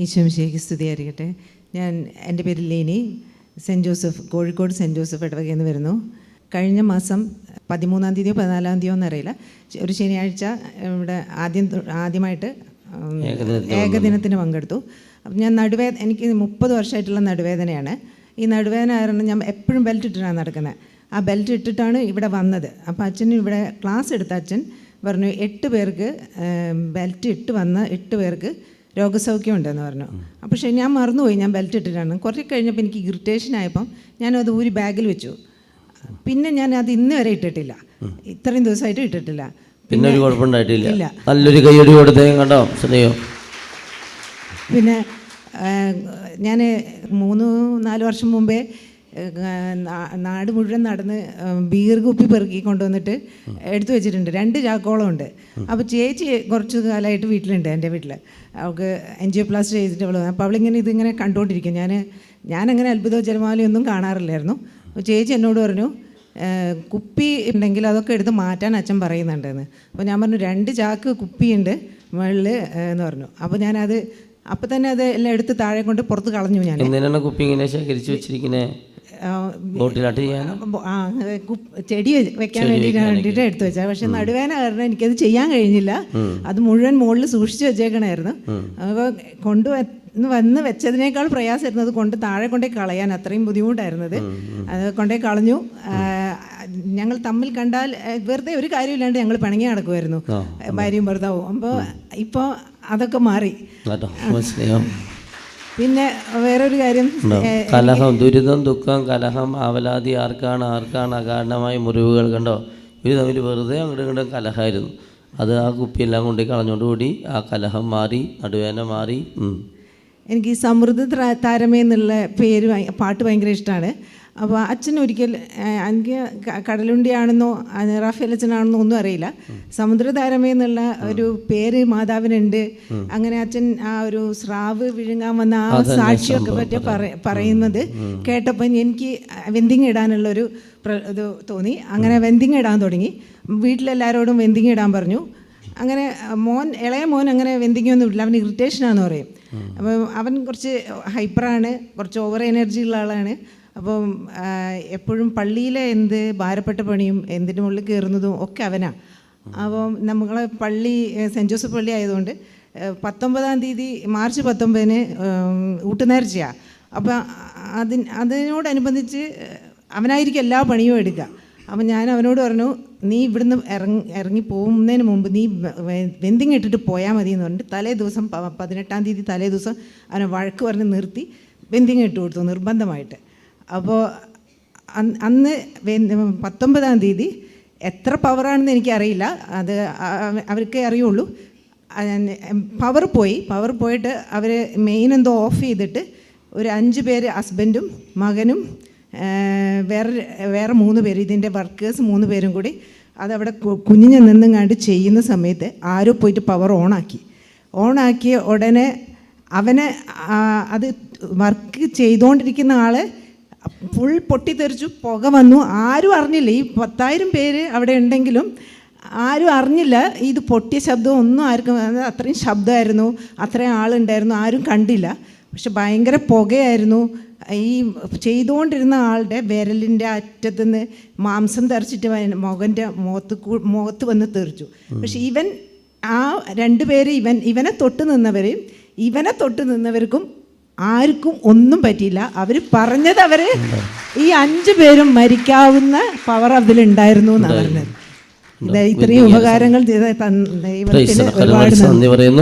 ഈശോമിശിഹായ്ക്ക് സ്തുതിയായിരിക്കട്ടെ. എൻ്റെ പേര് Leni, Saint Joseph, Kozhikode Saint Joseph ഇടവകയിൽ നിന്ന് വരുന്നു. കഴിഞ്ഞ മാസം 13-ാം തീയതിയോ 14-ാം തീയതിയോ എന്നറിയില്ല, ഒരു ശനിയാഴ്ച ഇവിടെ ആദ്യമായിട്ട് ഏകദിനത്തിന് പങ്കെടുത്തു. അപ്പം ഞാൻ എനിക്ക് 30 വർഷമായിട്ടുള്ള നടുവേദനയാണ്. ഈ നടുവേദന കാരണം ഞാൻ എപ്പോഴും ബെൽറ്റ് ഇട്ടിട്ടാണ് നടക്കുന്നത്. ആ ബെൽറ്റ് ഇട്ടിട്ടാണ് ഇവിടെ വന്നത്. അപ്പോൾ അച്ഛൻ ഇവിടെ ക്ലാസ് എടുത്ത അച്ഛൻ പറഞ്ഞു 8 പേർക്ക് ബെൽറ്റ് ഇട്ട് വന്ന 8 പേർക്ക് രോഗസൗഖ്യം ഉണ്ടെന്ന് പറഞ്ഞു. അപ്പോൾ പക്ഷേ ഞാൻ മറന്നുപോയി ഞാൻ ബെൽറ്റ് ഇട്ടിട്ടാണ്. കുറച്ച് കഴിഞ്ഞപ്പോൾ എനിക്ക് ഇറിറ്റേഷൻ ആയപ്പം ഞാനത് ഊരി ബാഗിൽ വെച്ചു. പിന്നെ ഞാൻ അത് ഇന്ന് വരെ ഇട്ടിട്ടില്ല, ഇത്രയും ദിവസമായിട്ട് ഇട്ടിട്ടില്ല. പിന്നെ ഒരു കുഴപ്പമുണ്ടായിട്ടില്ല. നല്ലൊരു കൈയ്യടി കൊടുത്തേ കണ്ടോ ശ്രദ്ധയോ. പിന്നെ ഞാൻ 3-4 വർഷം മുമ്പേ നാട് മുഴുവൻ നടന്ന് ബീർ കുപ്പി പെറുക്കി കൊണ്ടുവന്നിട്ട് എടുത്തു വെച്ചിട്ടുണ്ട്. 2 ചാക്കോളം ഉണ്ട്. അപ്പോൾ ചേച്ചി കുറച്ച് കാലമായിട്ട് വീട്ടിലുണ്ട്, എൻ്റെ വീട്ടിൽ. അവൾക്ക് എൻജിയോപ്ലാസ്റ്റി ചെയ്തിട്ട് അപ്പോൾ അവളിങ്ങനെ ഇതിങ്ങനെ കണ്ടുകൊണ്ടിരിക്കും. ഞാനങ്ങനെ അത്ഭുതവും ജലമാലയൊന്നും കാണാറില്ലായിരുന്നു. ചേച്ചി എന്നോട് പറഞ്ഞു കുപ്പി ഉണ്ടെങ്കിൽ അതൊക്കെ എടുത്ത് മാറ്റാൻ അച്ഛൻ പറയുന്നുണ്ടെന്ന്. അപ്പോൾ ഞാൻ പറഞ്ഞു 2 ചാക്ക് കുപ്പിയുണ്ട് മുകളിൽ എന്ന് പറഞ്ഞു. അപ്പോൾ ഞാനത് അപ്പം തന്നെ അത് എല്ലാം എടുത്ത് താഴെ കൊണ്ട് പുറത്ത് കളഞ്ഞു. ഞാൻ കുപ്പി ഇങ്ങനെ ശേഖരിച്ച് വെച്ചിരിക്കുന്നേ ചെടി വെക്കാൻ വേണ്ടിയിട്ട് എടുത്തു വെച്ചാൽ, പക്ഷെ നടുവേന കാരണം എനിക്കത് ചെയ്യാൻ കഴിഞ്ഞില്ല. അത് മുഴുവൻ മുകളിൽ സൂക്ഷിച്ച് വെച്ചേക്കണമായിരുന്നു. അപ്പോൾ വന്ന് വെച്ചതിനേക്കാൾ പ്രയാസമായിരുന്നു അത് കൊണ്ട് താഴെ കൊണ്ടേ കളയാൻ. അത്രയും ബുദ്ധിമുട്ടായിരുന്നത്. അത് കൊണ്ടേ കളഞ്ഞു. ഞങ്ങൾ തമ്മിൽ കണ്ടാൽ വെറുതെ ഒരു കാര്യമില്ലാണ്ട് ഞങ്ങൾ പിണങ്ങി നടക്കുമായിരുന്നു, ഭാര്യയും ഭർത്താവും. അപ്പോൾ ഇപ്പോൾ അതൊക്കെ മാറി. പിന്നെ വേറൊരു കാര്യം, കലഹം, ദുരിതം, ദുഃഖം, കലഹം, ആവലാതി, ആർക്കാണ് അകാരണമായ മുറിവുകൾ കണ്ടോ. ഇവർ തമ്മിൽ വെറുതെ അങ്ങോട്ടും കലഹമായിരുന്നു. അത് ആ കുപ്പിയെല്ലാം കൊണ്ട് കളഞ്ഞോണ്ടുകൂടി ആ കലഹം മാറി, നടുവേദന മാറി. എനിക്ക് സമൃദ്ധ താരമേ എന്നുള്ള പാട്ട് ഭയങ്കര ഇഷ്ടമാണ്. അപ്പോൾ അച്ഛൻ ഒരിക്കൽ, എനിക്ക് കടലുണ്ടിയാണെന്നോ റാഫേൽ അച്ഛനാണെന്നോ ഒന്നും അറിയില്ല, സമുദ്രതാരമേ എന്നുള്ള ഒരു പേര് മാതാവിനുണ്ട്. അങ്ങനെ അച്ഛൻ ആ ഒരു സ്രാവ് വിഴുങ്ങാൻ വന്ന ആ സാക്ഷിയൊക്കെ പറ്റി പറയുന്നത് കേട്ടപ്പോൾ എനിക്ക് വെന്തിങ് ഇടാനുള്ളൊരു ഇത് തോന്നി. അങ്ങനെ വെന്തിങ് ഇടാൻ തുടങ്ങി. വീട്ടിലെല്ലാവരോടും വെന്തിങ് ഇടാൻ പറഞ്ഞു. അങ്ങനെ ഇളയ മോൻ അങ്ങനെ വെന്തിങ്ങൊന്നും ഇല്ല, അവന് ഇറിറ്റേഷനാണെന്ന് പറയും. അപ്പോൾ അവൻ കുറച്ച് ഹൈപ്പറാണ്, കുറച്ച് ഓവർ എനർജി ഉള്ള ആളാണ്. അപ്പം എപ്പോഴും പള്ളിയിലെ എന്ത് ഭാരപ്പെട്ട പണിയും എന്തിൻ്റെ മുകളിൽ കയറുന്നതും ഒക്കെ അവനാണ്. അപ്പം നമ്മളെ പള്ളി സെൻറ്റ് ജോസഫ് പള്ളി ആയതുകൊണ്ട് 19-ാം തീയതി മാർച്ച് 19-ന് ഊട്ടുനേർച്ചയാണ്. അപ്പം അതിനോടനുബന്ധിച്ച് അവനായിരിക്കും എല്ലാ പണിയും എടുക്കുക. അപ്പം ഞാൻ അവനോട് പറഞ്ഞു, നീ ഇവിടുന്ന് ഇറങ്ങി പോകുന്നതിന് മുമ്പ് നീ വെന്തിങ് ഇട്ടിട്ട് പോയാൽ മതി എന്ന് പറഞ്ഞിട്ട് തലേ ദിവസം 18-ാം തീയതി തലേ ദിവസം അവനെ വഴക്ക് പറഞ്ഞ് നിർത്തി വെന്തിങ് ഇട്ട് കൊടുത്തു നിർബന്ധമായിട്ട്. അപ്പോൾ അന്ന് 19-ാം തീയതി എത്ര പവറാണെന്ന് എനിക്കറിയില്ല, അത് അവർക്കേ അറിയുള്ളൂ. പവർ പോയിട്ട് അവർ മെയിൻ എന്തോ ഓഫ് ചെയ്തിട്ട് ഒരു 5 പേര്, ഹസ്ബൻഡും മകനും വേറെ 3 പേര്, ഇതിൻ്റെ വർക്കേഴ്സ് 3 പേരും കൂടി അതവിടെ കുഞ്ഞിഞ്ഞ് നിന്നുങ്ങാണ്ട് ചെയ്യുന്ന സമയത്ത് ആരോ പോയിട്ട് പവർ ഓണാക്കിയ ഉടനെ അവനെ അത് വർക്ക് ചെയ്തുകൊണ്ടിരിക്കുന്ന ആൾ ഫുൾ പൊട്ടിത്തെറിച്ചു, പുക വന്നു. ആരും അറിഞ്ഞില്ല. ഈ 10,000 പേര് അവിടെ ഉണ്ടെങ്കിലും ആരും അറിഞ്ഞില്ല ഇത് പൊട്ടിയ ശബ്ദം ഒന്നും ആർക്കും. അത്രയും ശബ്ദമായിരുന്നു, അത്രയും ആളുണ്ടായിരുന്നു, ആരും കണ്ടില്ല. പക്ഷെ ഭയങ്കര പുകയായിരുന്നു. ഈ ചെയ്തുകൊണ്ടിരുന്ന ആളുടെ വിരലിൻ്റെ അറ്റത്തുനിന്ന് മാംസം തെറിച്ചിട്ട് മുഖത്ത് വന്ന് തെറിച്ചു. പക്ഷെ ഇവൻ ആ 2 പേര് ഇവനെ തൊട്ട് നിന്നവർക്കും ആർക്കും ഒന്നും പറ്റിയില്ല. അവർ പറഞ്ഞത് ഈ 5 പേരും മരിക്കാവുന്ന പവർ അതിലുണ്ടായിരുന്നു എന്നാണ് പറഞ്ഞത്. ഇത്രയും ഉപകാരങ്ങൾ ചെയ്ത ദൈവത്തിന് ഒരുപാട് നന്ദി പറയുന്നു.